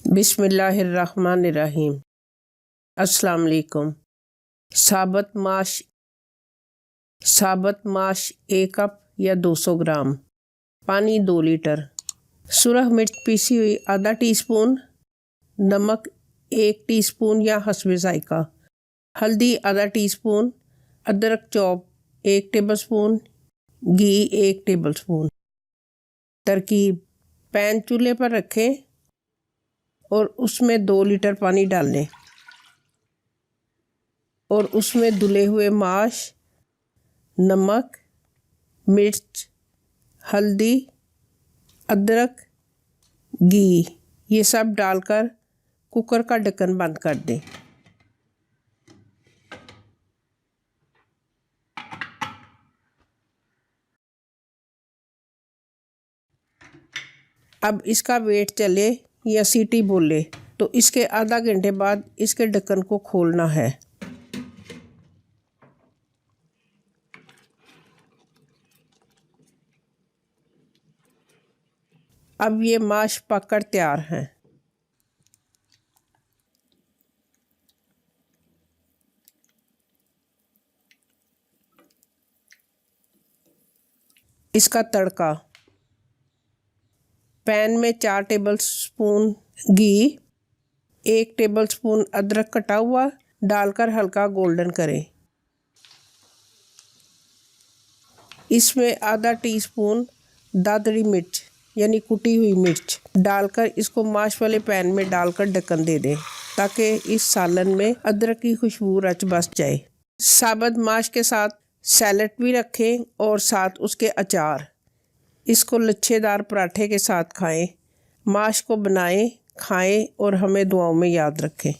बिस्मिल्लाहिर्रहमानिर्रहीम। अस्सलाम वालेकुम। साबुत माश 1 कप या 200 ग्राम, पानी 2 लीटर, सुरख मिर्च पीसी हुई आधा टीस्पून, नमक 1 टीस्पून या हस्बे जायका, हल्दी आधा टीस्पून, अदरक चॉप 1 टेबलस्पून, घी 1 टेबलस्पून। तरकीब: पैन चूल्हे पर रखें और उसमें 2 लीटर पानी डाल लें और उसमें धुले हुए माश, नमक, मिर्च, हल्दी, अदरक, घी ये सब डालकर कुकर का ढक्कन बंद कर दें। अब इसका वेट चले या सीटी बोले तो इसके आधा घंटे बाद इसके ढक्कन को खोलना है। अब ये माश पककर तैयार है। इसका तड़का: पैन में 4 टेबलस्पून घी, 1 टेबलस्पून अदरक कटा हुआ डालकर हल्का गोल्डन करें। इसमें आधा टीस्पून दादड़ी मिर्च यानी कुटी हुई मिर्च डालकर इसको माश वाले पैन में डालकर ढक्कन दे दें ताकि इस सालन में अदरक की खुशबू रच बस जाए। साबुत माश के साथ सैलेड भी रखें और साथ उसके अचार। इसको लच्छेदार पराठे के साथ खाएं। माश को बनाएं, खाएं और हमें दुआओं में याद रखें।